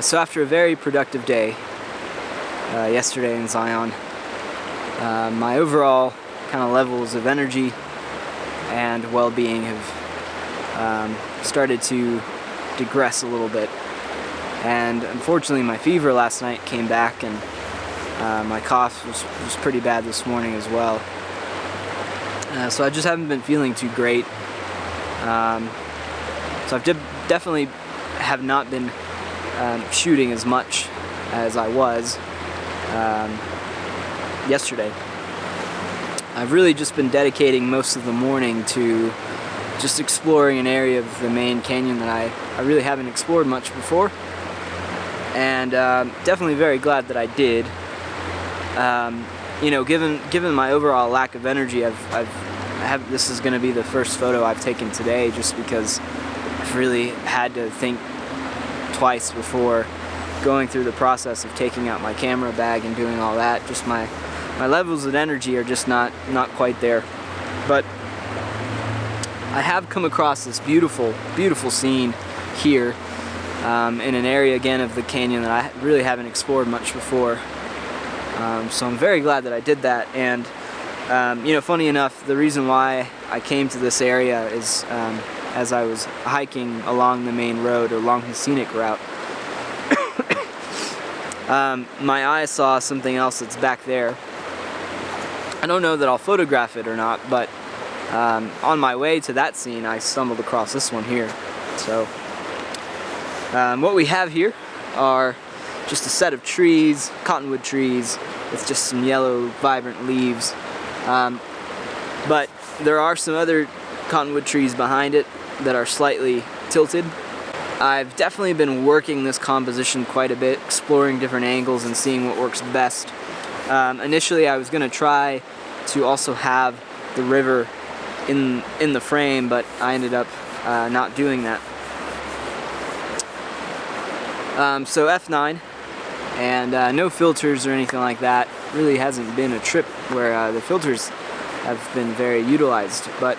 So after a very productive day yesterday in Zion, my overall kind of levels of energy and well-being have started to digress a little bit. And unfortunately my fever last night came back, and my cough was pretty bad this morning as well. So I just haven't been feeling too great. So I've definitely have not been shooting as much as I was yesterday. I've really just been dedicating most of the morning to just exploring an area of the main canyon that I really haven't explored much before, and definitely very glad that I did. You know, given my overall lack of energy, this is going to be the first photo I've taken today, just because I've really had to think twice before going through the process of taking out my camera bag and doing all that. Just my levels of energy are just not quite there. But I have come across this beautiful scene here in an area again of the canyon that I really haven't explored much before. So I'm very glad that I did that. And you know, funny enough, the reason why I came to this area is as I was hiking along the main road, or along the scenic route, my eye saw something else that's back there. I don't know that I'll photograph it or not, but on my way to that scene I stumbled across this one here. So what we have here are just a set of trees, cottonwood trees, with just some yellow vibrant leaves. But there are some other cottonwood trees behind it that are slightly tilted. I've definitely been working this composition quite a bit, exploring different angles and seeing what works best. Initially I was going to try to also have the river in the frame, but I ended up not doing that. So F9, and no filters or anything like that. Really hasn't been a trip where the filters have been very utilized, but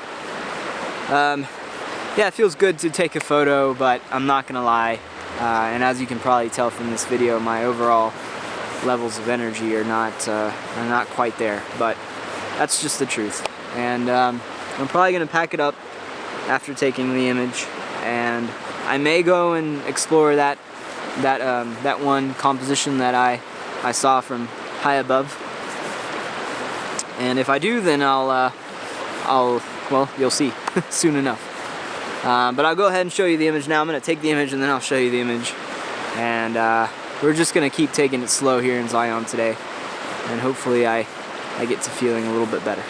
yeah, it feels good to take a photo, but I'm not gonna lie, and as you can probably tell from this video, my overall levels of energy are not quite there, but that's just the truth. And I'm probably gonna pack it up after taking the image, and I may go and explore that one composition that I saw from high above. And if I do, then well, you'll see soon enough. But I'll go ahead and show you the image now. I'm going to take the image and then I'll show you the image. And we're just going to keep taking it slow here in Zion today. And hopefully I get to feeling a little bit better.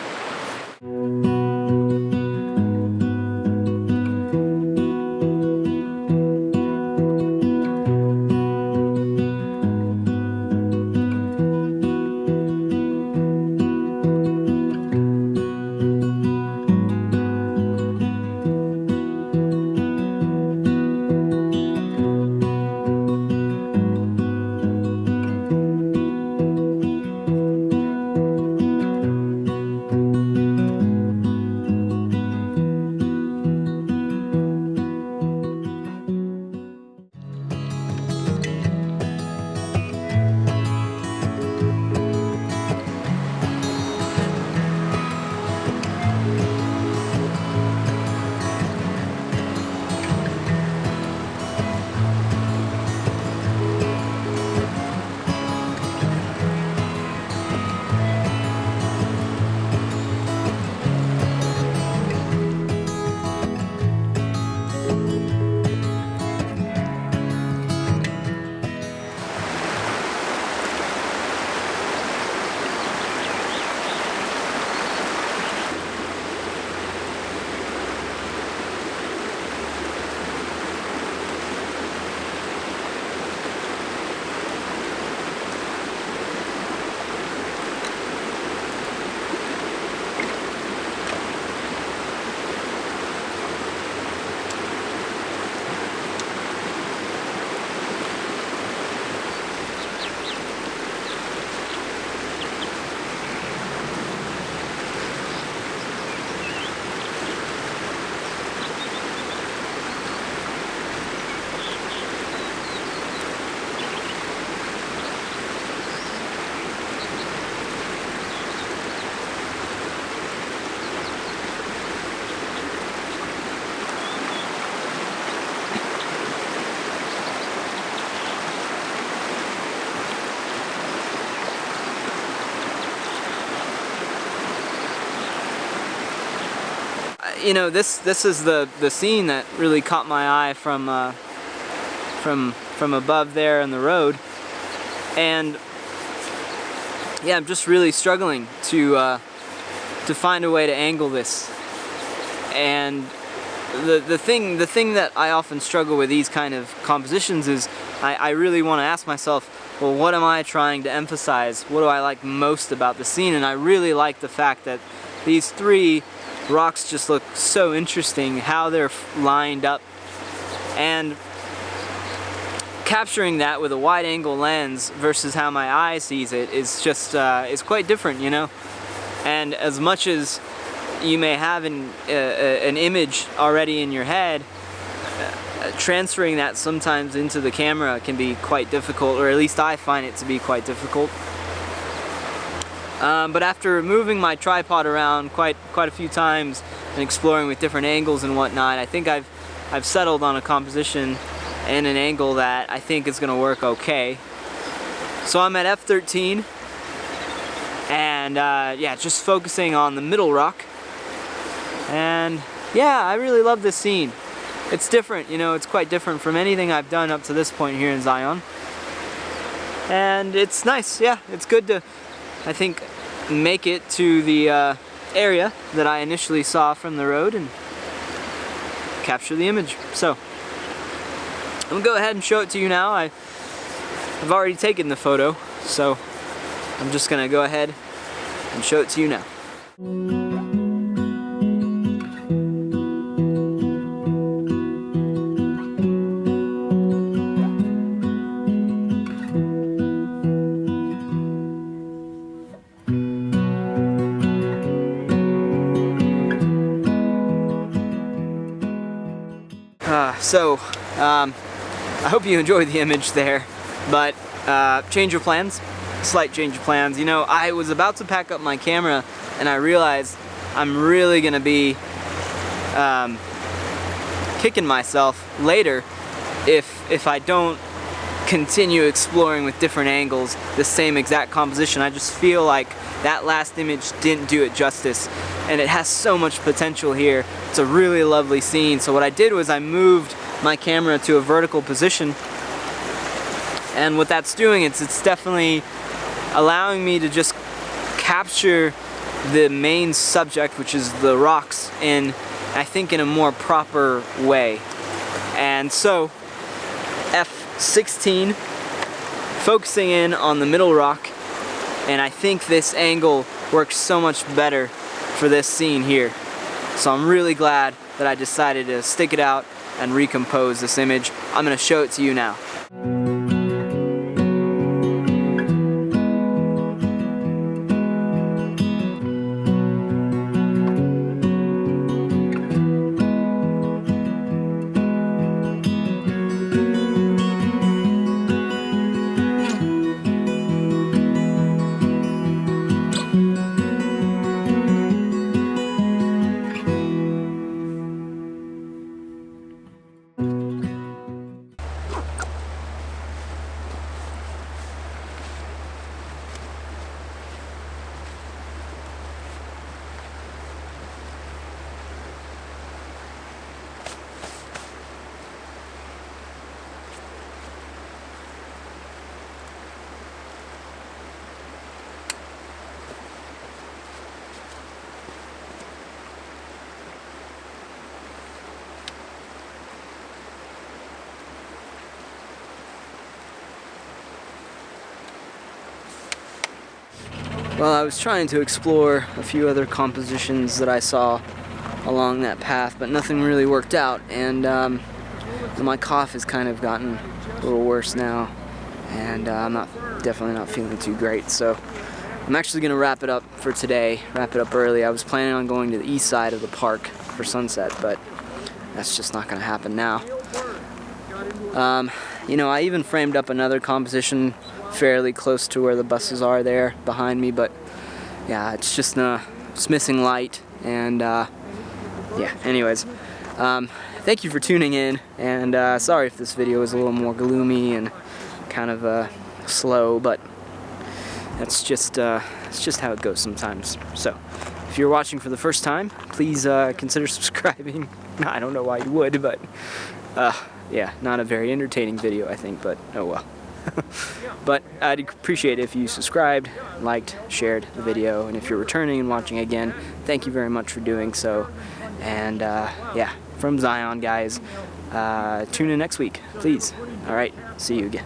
you know, this is the scene that really caught my eye from above there on the road, and yeah, I'm just really struggling to find a way to angle this. And the thing that I often struggle with these kind of compositions is I really want to ask myself, well, what am I trying to emphasize? What do I like most about the scene? And I really like the fact that these three rocks just look so interesting, how they're lined up, and capturing that with a wide angle lens versus how my eye sees it is just is quite different, you know. And as much as you may have an image already in your head, transferring that sometimes into the camera can be quite difficult, or at least I find it to be quite difficult. But after moving my tripod around quite a few times and exploring with different angles and whatnot, I think I've settled on a composition and an angle that I think is going to work okay. So I'm at f13, and yeah, just focusing on the middle rock. And yeah, I really love this scene. It's different, you know, it's quite different from anything I've done up to this point here in Zion. And it's nice, yeah, it's good to, I think, make it to the area that I initially saw from the road and capture the image. So, I'm gonna go ahead and show it to you now. I've already taken the photo, so I'm just gonna go ahead and show it to you now. I hope you enjoyed the image there, but change of plans, slight change of plans. You know, I was about to pack up my camera and I realized I'm really gonna be kicking myself later if I don't continue exploring with different angles the same exact composition. I just feel like that last image didn't do it justice, and it has so much potential here. It's a really lovely scene. So what I did was I moved my camera to a vertical position, and what that's doing is it's definitely allowing me to just capture the main subject, which is the rocks, I think in a more proper way. And so f16, focusing in on the middle rock, and I think this angle works so much better for this scene here. So I'm really glad that I decided to stick it out and recompose this image. I'm going to show it to you now. Well, I was trying to explore a few other compositions that I saw along that path, but nothing really worked out, and my cough has kind of gotten a little worse now, and I'm definitely not feeling too great, so I'm actually going to wrap it up for today, wrap it up early. I was planning on going to the east side of the park for sunset, but that's just not going to happen now. You know, I even framed up another composition fairly close to where the buses are there behind me, but yeah, it's just it's missing light, and yeah, anyways, thank you for tuning in, and sorry if this video is a little more gloomy and kind of slow, but that's just it's just how it goes sometimes. So if you're watching for the first time, please consider subscribing. I don't know why you would, but yeah, not a very entertaining video, I think, but oh well. But I'd appreciate it if you subscribed, liked, shared the video, and if you're returning and watching again, thank you very much for doing so. And yeah, from Zion, guys, tune in next week, please. Alright, see you again.